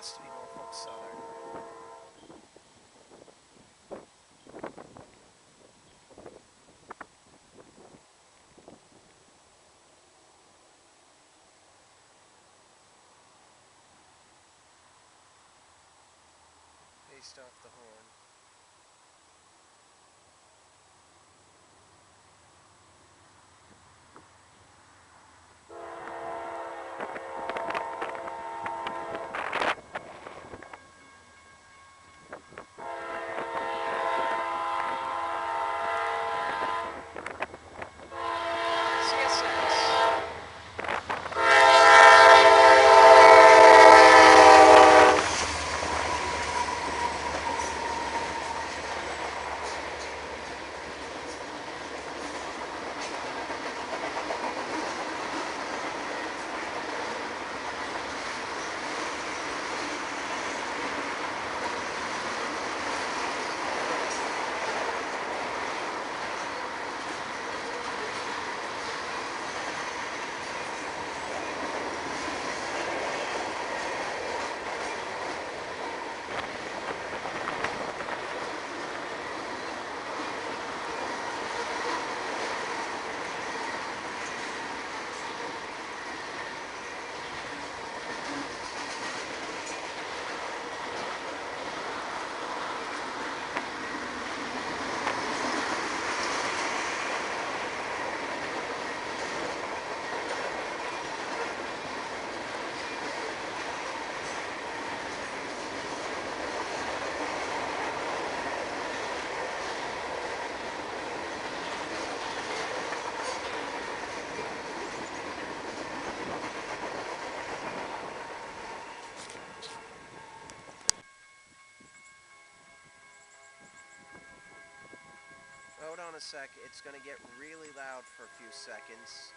has to be Norfolk Southern. Based off the horn. Hold on a sec, it's going to get really loud for a few seconds.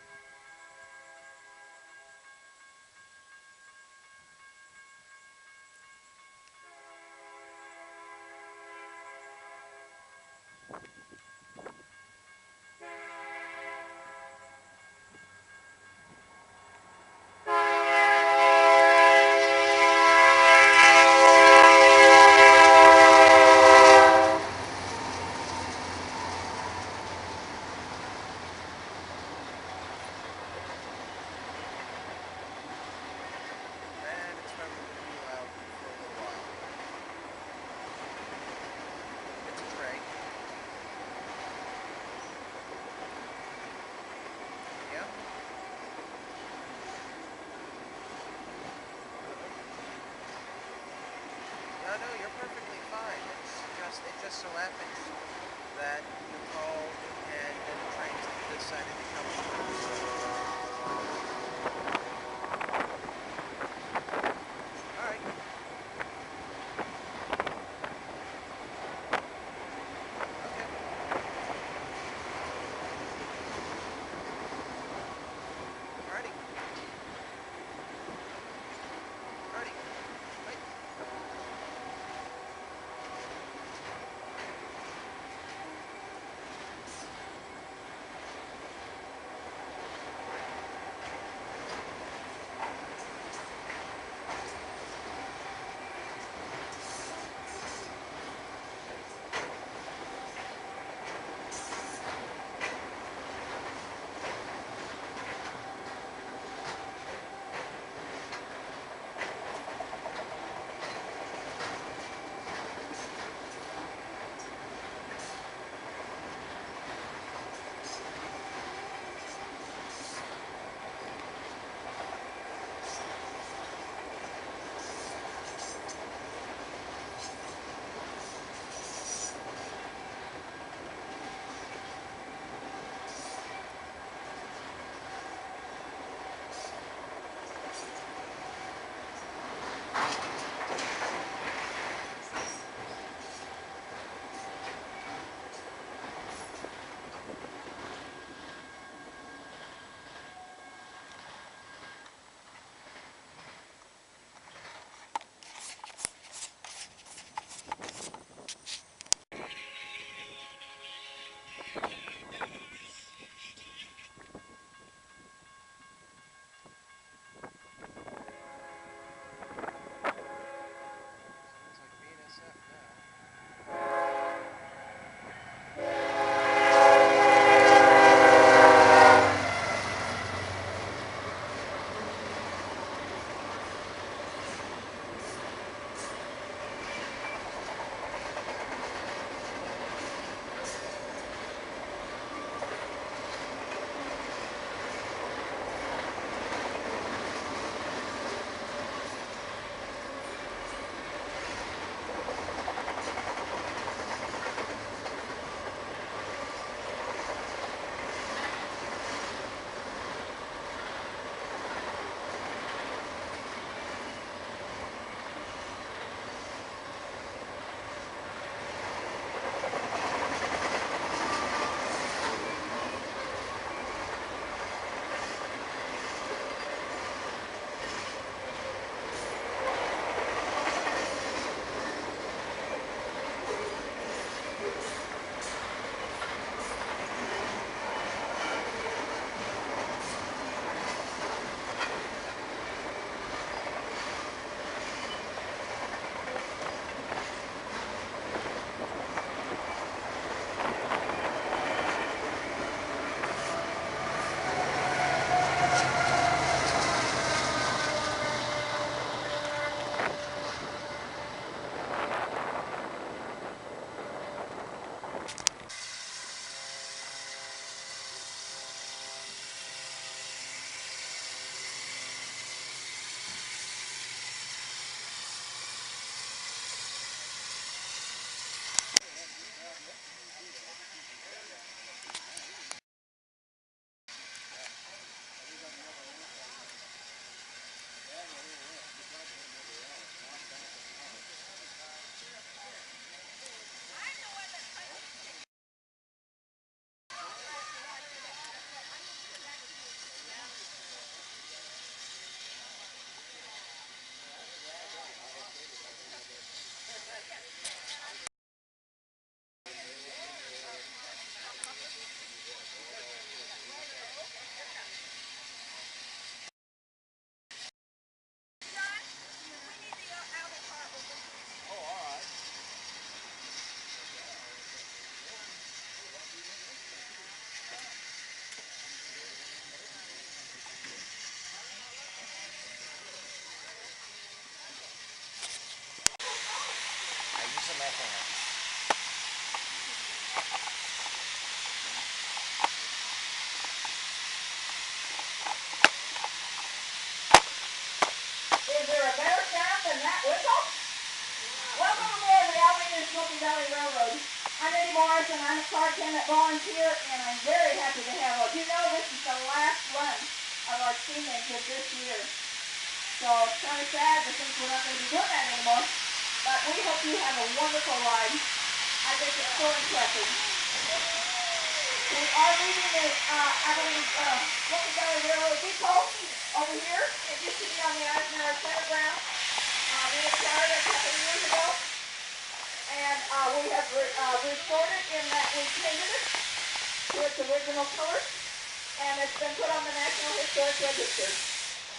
No, you're perfectly fine. It just so happens that you called and then the train's to this side of the company. Alright. Okay. Alrighty. Alrighty. Wait. Welcome aboard the Abilene and Smoky Valley Railroad. I'm Eddie Morris, and I'm a car attendant volunteer, and I'm very happy to have you. You know, this is the last run of our Scenic of this year. So it's kind of sad to think we're not going to be doing that anymore, but we hope you have a wonderful ride. I think it's so impressive. We are leaving the Abilene Smoky Valley Railroad Depot over here. It used to be on the Eisenhower Center ground. We acquired it a couple of years ago, and we have restored it in that we painted it to its original color, and it's been put on the National Historic Register.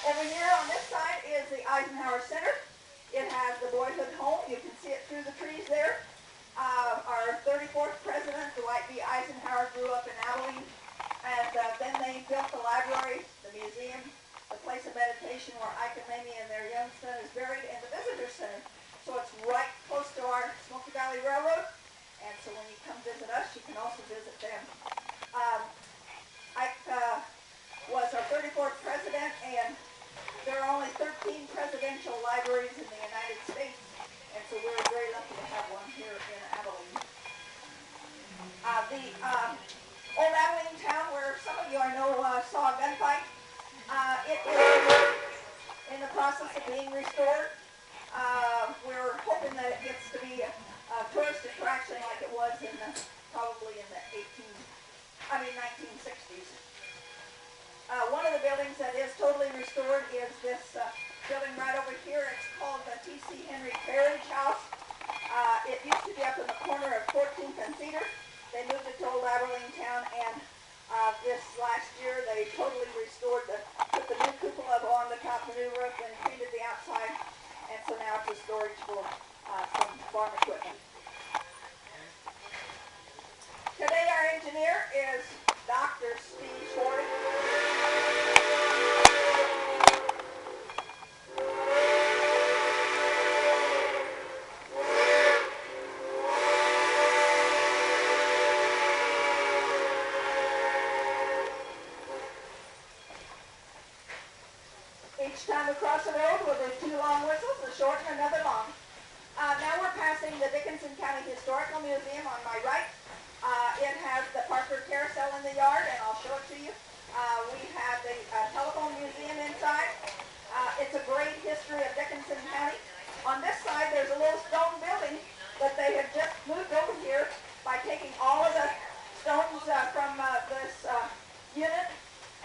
Over here on this side is the Eisenhower Center. It has the boyhood home. You can see it through the trees there. Our 34th president, Dwight D. Eisenhower, grew up in Abilene, and then they built the library, the museum, the place of meditation where Ike and Mamie and their young son is buried, and the visitor center. So it's right close to our Smoky Valley Railroad, and so when you come visit us, you can also visit them. Ike was our 34th president, and there are only 13 presidential libraries in the United States, and so we're very lucky to have one here in Abilene. The old Abilene town, where some of you I know saw a gunfight, it is in the process of being restored. We're hoping that it gets to be a tourist attraction like it was in probably in the 1960s. One of the buildings that is totally restored is this building right over here. It's called the T.C. Henry Carriage House. It used to be up in the corner of 14th and Cedar. They moved it to old Abilene town, and this last year they totally restored put the new cupola on the top, the new roof, and painted the outside, and so now it's a storage for some farm equipment. Today our engineer is Dr. Steve Shorty. Each time we cross the road, we'll do 2 long whistles, a short and another long. Now we're passing the Dickinson County Historical Museum on my right. It has the Parker Carousel in the yard, and I'll show it to you. We have the telephone museum inside. It's a great history of Dickinson County. On this side, there's a little stone building that they have just moved over here by taking all of the stones from this unit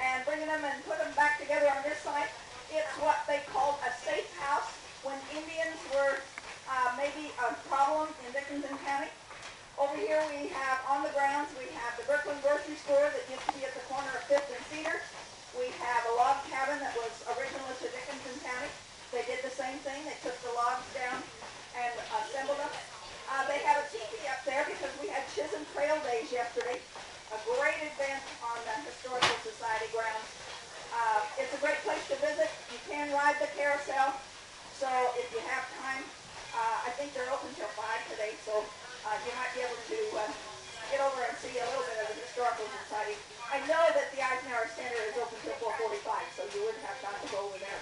and bringing them and put them back together on this side. It's what they called a safe house when Indians were maybe a problem in Dickinson County. Over here we have, on the grounds, we have the Brooklyn grocery store that used to be at the corner of 5th and Cedar. We have a log cabin that was original to Dickinson County. They did the same thing. They took the logs down and assembled them. They have a teepee up there because we had Chisholm Trail Days yesterday, a great event on the Historical Society grounds. It's a great place to visit. You can ride the carousel, so if you have time, I think they're open till 5 today, so you might be able to get over and see a little bit of the Historical Society. I know that the Eisenhower Center is open till 4:45, so you wouldn't have time to go over there.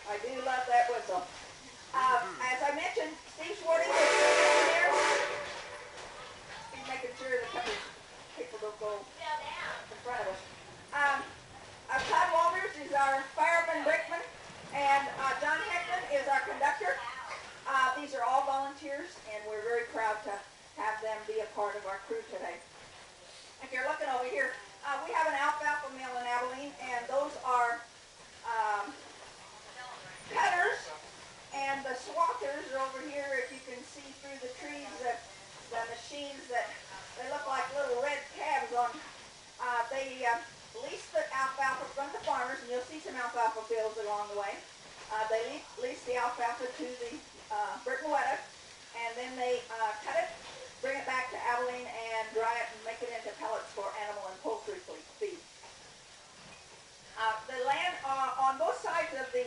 I do love that whistle. As I mentioned, Steve Schwarting is sitting there. He's making sure that people don't go in front of us. Todd Walters is our fireman brakeman, and John Heckman is our conductor. These are all volunteers, and we're very proud to have them be a part of our crew today. If you're looking over here, we have an alfalfa mill in Abilene, and those are cutters, and the swathers are over here. If you can see through the trees, the machines that they look like little red cabs on. They lease the alfalfa from the farmers, and you'll see some alfalfa fields along the way. They lease the alfalfa to the Brickawetta, and then they cut it, bring it back to Abilene, and dry it and make it into pellets for animal and poultry feed. The land on both sides of the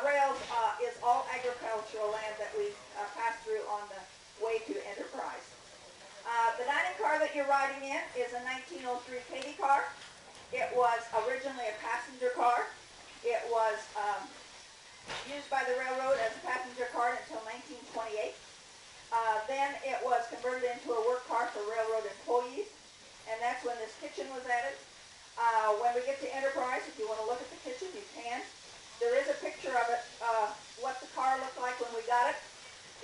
rails is all agricultural land that we pass through on the way to Enterprise. The dining car that you're riding in is a 1903 Katy car. It was originally a passenger car. It was used by the railroad as a passenger car until 1928. Then it was converted into a work car for railroad employees, and that's when this kitchen was added. When we get to Enterprise, if you want to look at the kitchen, you can. There is a picture of it, what the car looked like when we got it.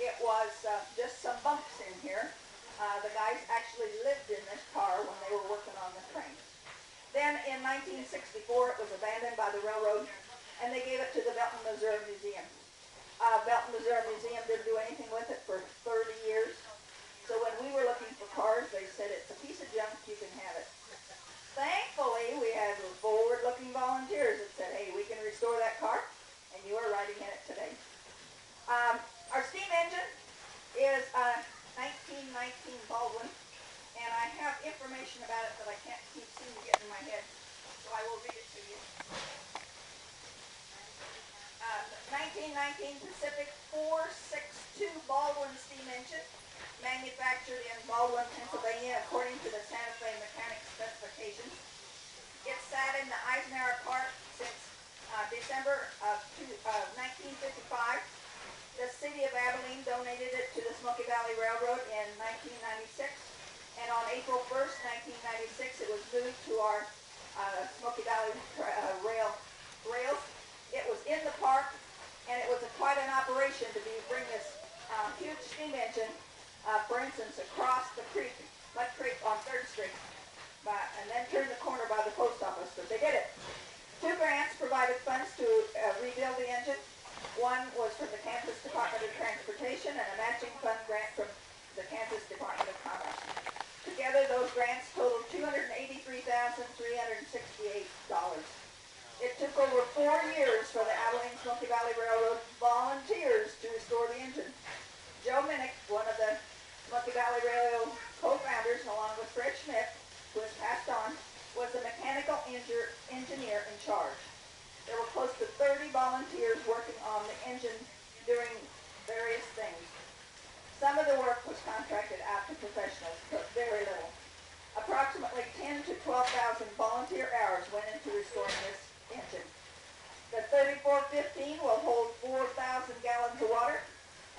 It was just some bumps in here. The guys actually lived in this car when they were working on the train. Then in 1964, it was abandoned by the railroad, and they gave it to the Belton, Missouri Museum. Belton, Missouri Museum didn't do anything with it for 30 years. So when we were looking for cars, they said, it's a piece of junk, you can have it. Thankfully, we had forward-looking volunteers that said, hey, we can restore that car, and you are riding in it today. Our steam engine is a 1919 Baldwin, and I have information about it that I can't seem to get in my head, so I will read it to you. 1919 Pacific 462 Baldwin steam engine, manufactured in Baldwin, Pennsylvania, according to the Santa Fe mechanics specifications. It sat in the Eisenhower Park since December of 1955. The city of Abilene donated it to the Smoky Valley Railroad in 1996, and on April 1st, 1996, it was moved to our Smoky Valley rails. It was in the park, and it was quite an operation to bring this huge steam engine, for instance, across the creek, Mud Creek on 3rd Street, and then turn the corner by the post office, but they did it. 2 grants provided funds to rebuild the engine. One was from the Kansas Department of Transportation and a matching fund grant from the Kansas Department of Commerce. Together, those grants totaled $283,368. It took over 4 years for the Abilene Smoky Valley Railroad volunteers to restore the engine. Joe Minnick, one of the Smoky Valley Railroad co-founders, along with Fred Schmidt, who has passed on, was the mechanical engineer in charge. There were close to 30 volunteers working on the engine doing various things. Some of the work was contracted out to professionals, but very little. Approximately 10 to 12,000 volunteer hours went into restoring this engine. The 3415 will hold 4,000 gallons of water,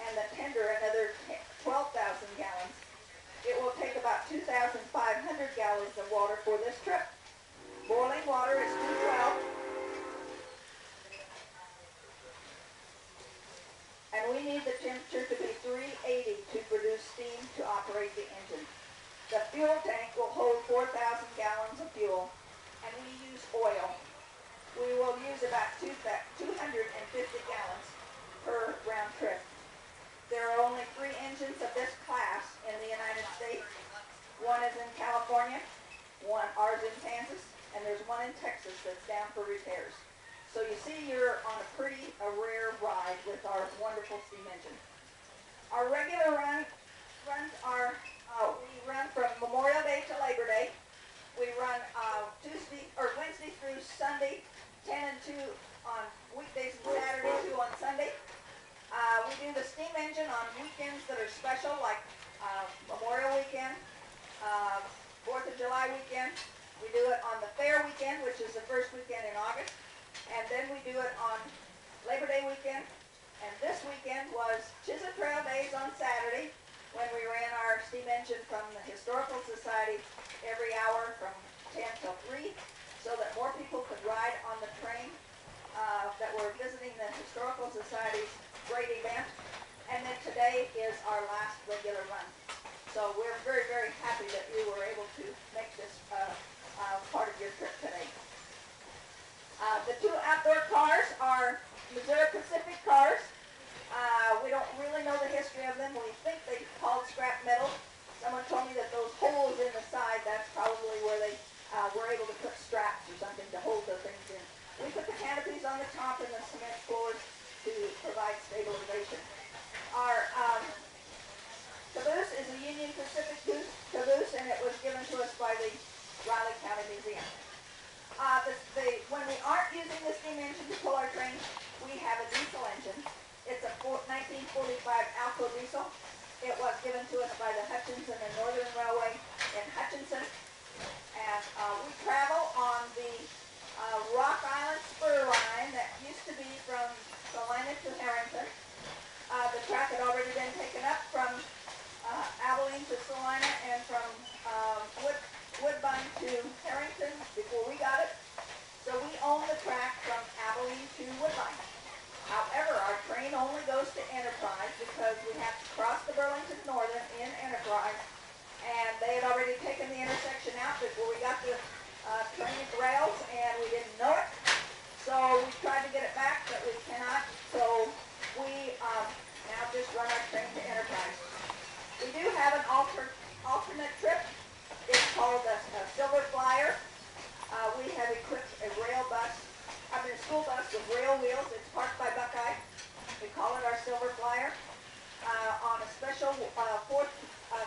and the tender another 12,000 gallons. It will take about 2,500 gallons of water for this trip. Boiling water is 212, and we need the temperature to be 380 to produce steam to operate the engine. The fuel tank will hold 4,000 gallons of fuel, and we use oil. We will use about 250 gallons per round trip. There are only 3 engines of this class in the United States. One is in California, ours in Kansas, and there's one in Texas that's down for repairs. So you see you're on a rare ride with our wonderful steam engine. Our regular runs are, we run from Memorial Day to Labor Day. We run Wednesday through Sunday, 10 and 2 on weekdays and Saturday, 2 on Sunday. We do the steam engine on weekends that are special, like Memorial Weekend, 4th of July weekend. We do it on the fair weekend, which is the first weekend in August. And then we do it on Labor Day weekend. And this weekend was Chisholm Trail Days on Saturday, when we ran our steam engine from the Historical Society every hour from 10 till 3, so that more people could ride on the train that were visiting the Historical Society's great event. And then today is our last regular run. So we're very, very happy that you were able to make this part of your trip today. The 2 outdoor cars are Missouri Pacific cars. We don't really know the history of them. We think they called scrap metal. Someone told me that those holes in the side, that's probably where they were able to put straps or something to hold the things in. We put the canopies on the top and the cement floors to provide stabilization. Our caboose is a Union Pacific caboose, and it was given to us by the Riley County Museum. When we aren't using the steam engine to pull our train, we have a diesel engine. It's a 1945 Alco diesel. It was given to us by the Hutchinson and Northern Railway in Hutchinson. And we travel on the Rock Island spur line that used to be from Salina to Harrington. The track had already been taken up from Abilene to Salina and from Woodbine to Harrington before we got it. So we own the track from Abilene to Woodbine. However, our train only goes to Enterprise because we have to cross the Burlington Northern in Enterprise, and they had already taken the intersection out before we got the train rails, and we didn't know it. So we tried to get it back, but we cannot. So we now just run our train to Enterprise. We do have an alternate trip. It's called a Silver Flyer. We have equipped a school bus with rail wheels. It's parked by Buckeye. We call it our Silver Flyer. On a special fourth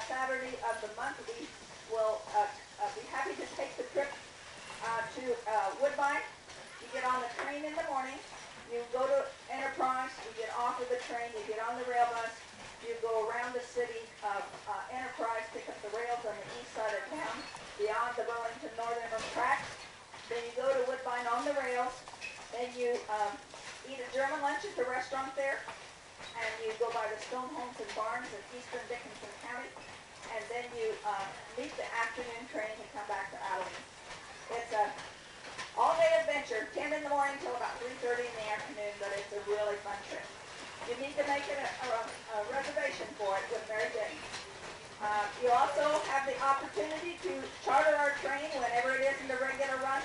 Saturday of the month, we will be happy to take the trip to Woodbine. You get on the train in the morning. You go to Enterprise. You get off of the train. You get on the rail bus. You go around the city of Enterprise, pick up the rails on the east side of town, beyond the Burlington Northern tracks. Then you go to Woodbine on the rails. Then you eat a German lunch at the restaurant there. And you go by the Stone Homes and Barns in eastern Dickinson County. And then you meet the afternoon train and come back to Abilene. It's a all-day adventure, 10 in the morning till about 3:30 in the afternoon, but it's a really fun trip. You need to make a reservation for it with Mary Jane. You also have the opportunity to charter our train whenever it isn't a regular run.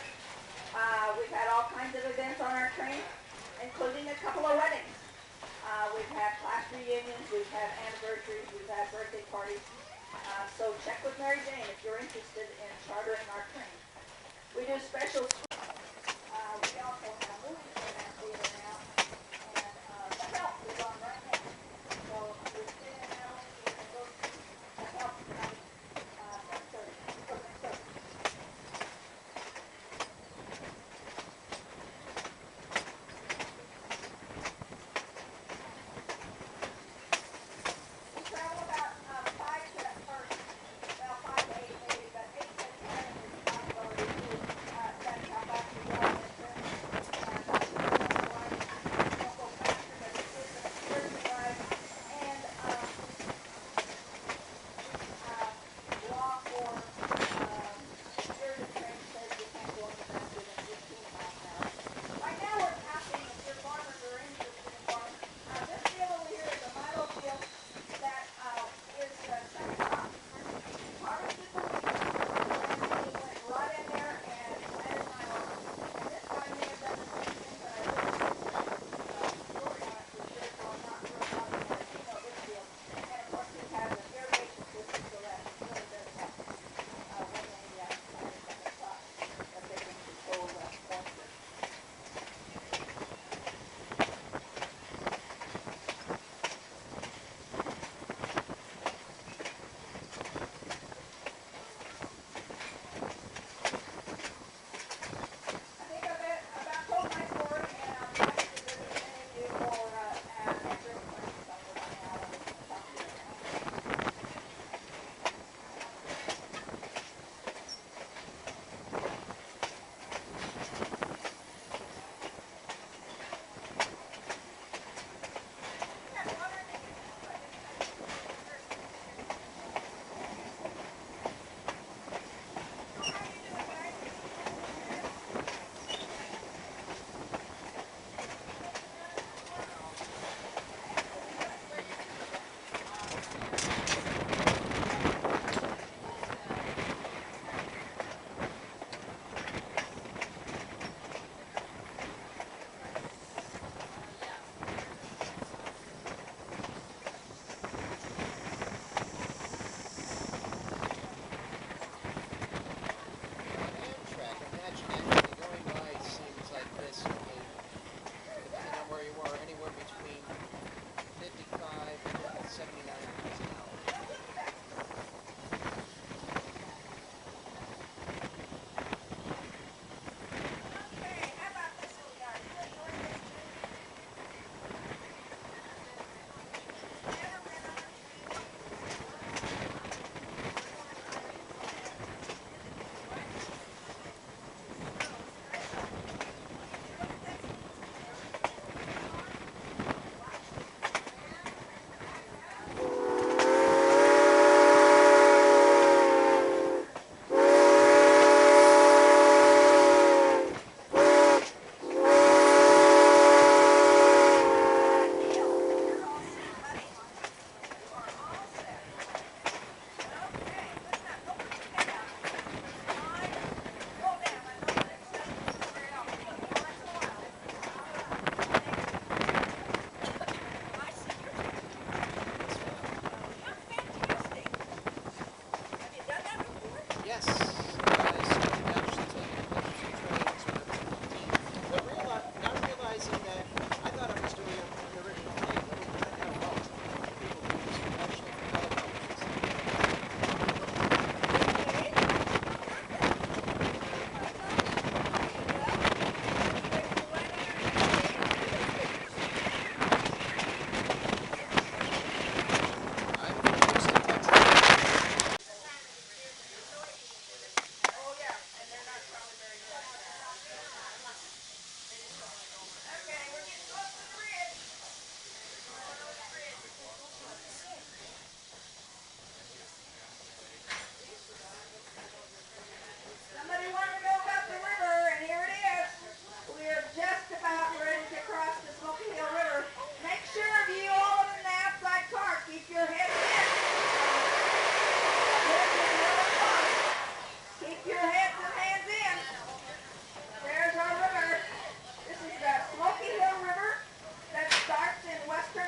We've had all kinds of events on our train, including a couple of weddings. We've had class reunions, we've had anniversaries, we've had birthday parties. So check with Mary Jane if you're interested in chartering our train. We do special. We also have movies in our theater now, and the Help is on right now. So if you're staying in Abilene, you can go to the Help tonight, 7:30. We travel about 5 to 8 maybe, but 8 to 10 is the possibility to that's how fast we go. And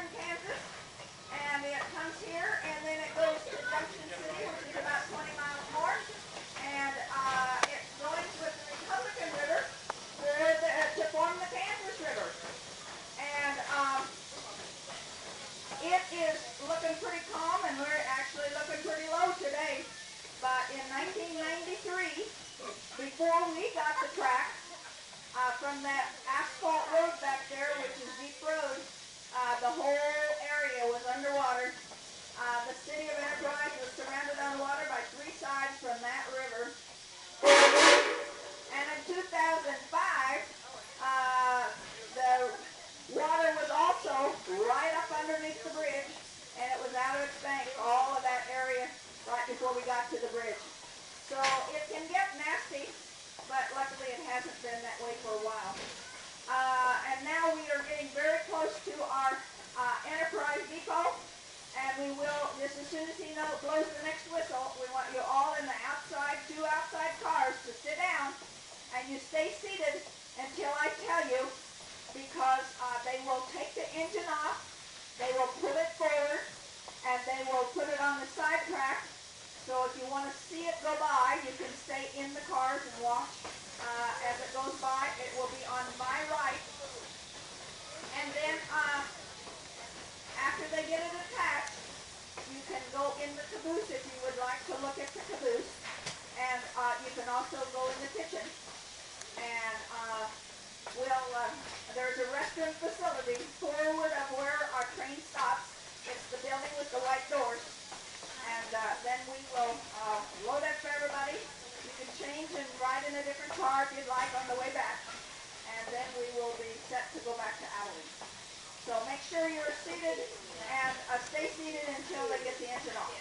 western Kansas, and it comes here, and then it goes to Junction City, which is about 20 miles north, and it joins with the Republican River to form the Kansas River. And it is looking pretty calm, and we're actually looking pretty low today. But in 1993, before we got the track, from that asphalt road back there, which is Deep Road, the whole area was underwater. The city of Enterprise was surrounded on water by 3 sides from that river. And in 2005, the water was also right up underneath the bridge, and it was out of its bank, all of that area right before we got to the bridge. So it can get nasty, but luckily it hasn't been that way for a while. And now we are getting very close to our Enterprise depot, and we will, just as soon as he blows the next whistle, we want you all in the outside, 2 outside cars to sit down, and you stay seated until I tell you, because they will take the engine off, they will pull it forward, and they will put it on the side track. So if you want to see it go by, you can stay in the cars and watch as it goes by. It will be on my right. And then after they get it attached, you can go in the caboose if you would like to look at the caboose. And you can also go in the kitchen. And there's a restroom facility forward of where our train stops. It's the building with the white doors. And then we will load up for everybody. You can change and ride in a different car if you'd like on the way back. And then we will be set to go back to Abilene. So make sure you're seated and stay seated until they get the engine off.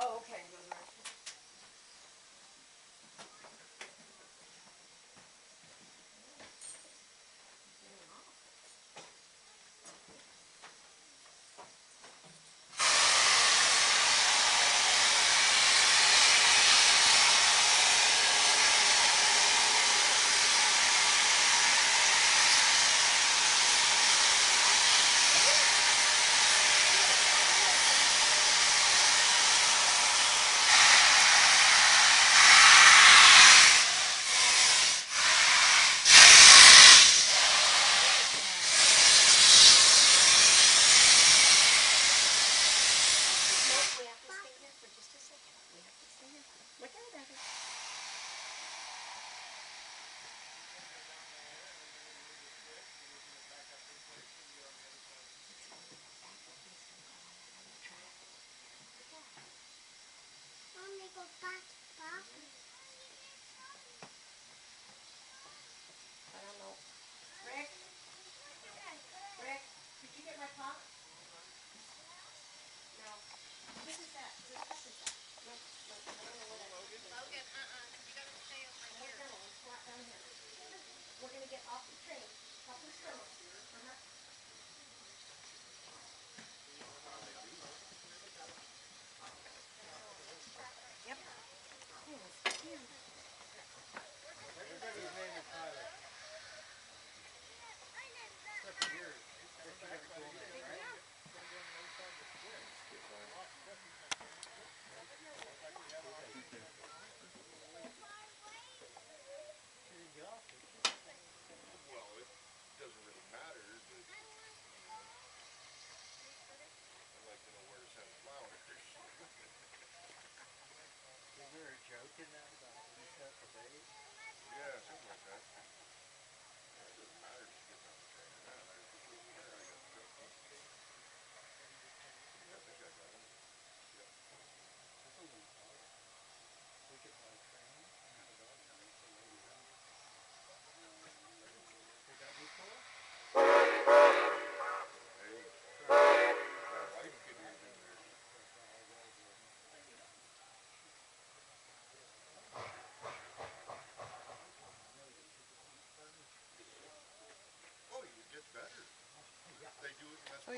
Oh, okay.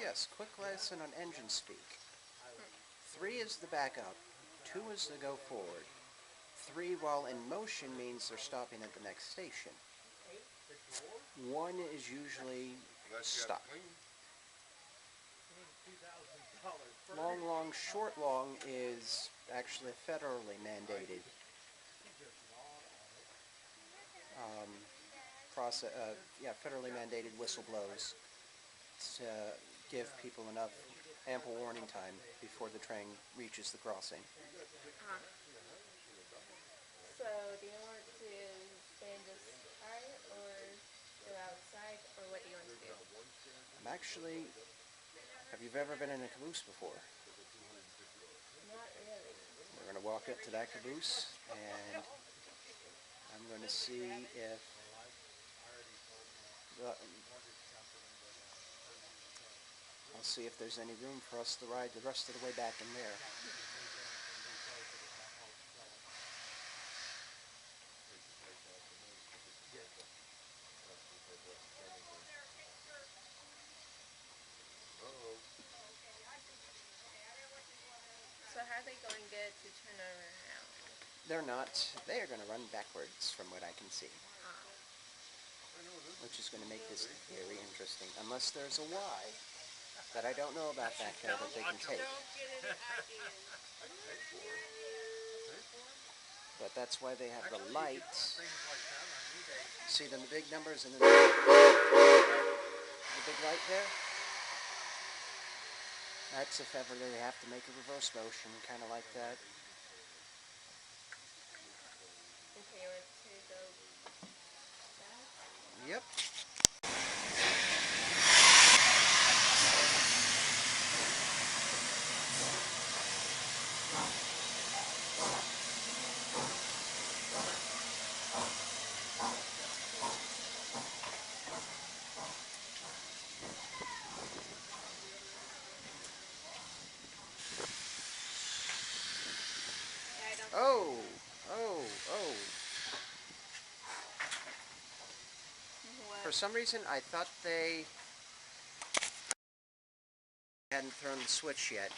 yes, quick lesson on engine speak. 3 is the backup, 2 is the go forward. 3 while in motion means they're stopping at the next station. 1 is usually stop. Long, long, short, long is actually federally mandated federally mandated whistle blows to give people enough ample warning time before the train reaches the crossing. So, do you want to stay in this car or go outside, or what do you want to do? Have you ever been in a caboose before? Not really. We're going to walk up to that caboose, and I'm going to see if I'll see if there's any room for us to ride the rest of the way back in there. So how are they going to get to turn around? They're not. They are going to run backwards from what I can see. Which is going to make this very interesting. Unless there's a Y that I don't know about back there that they can take. But that's why they have the lights. See the big numbers and then the big light there? That's if ever they have to make a reverse motion, kind of like that. Okay, you want to go back? Yep. Oh. What? For some reason, I thought they hadn't thrown the switch yet.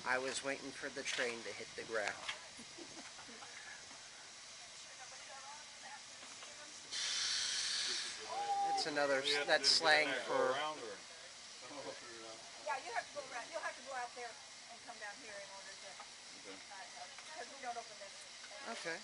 I was waiting for the train to hit the ground. That's another, that's slang for... Yeah, you have to go around. You'll have to go out there and come down here in order to, because we don't open this. Okay.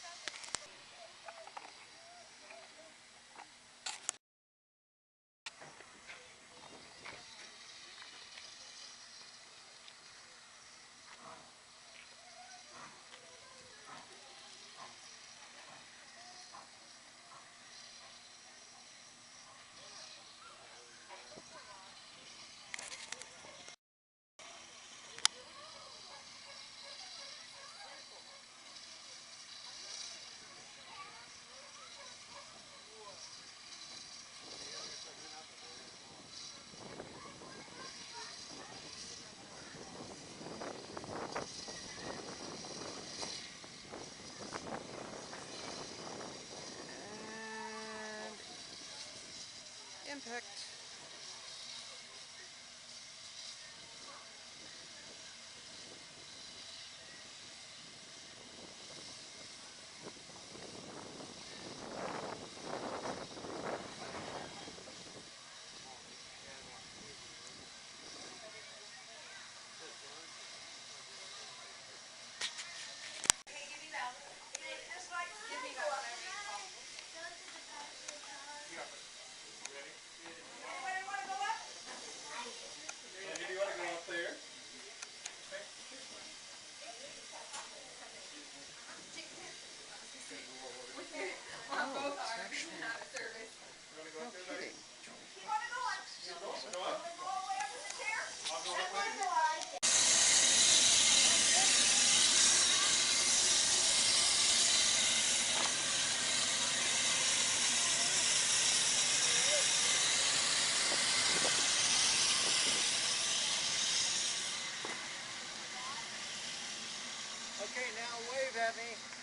And impact. Okay, now wave at me.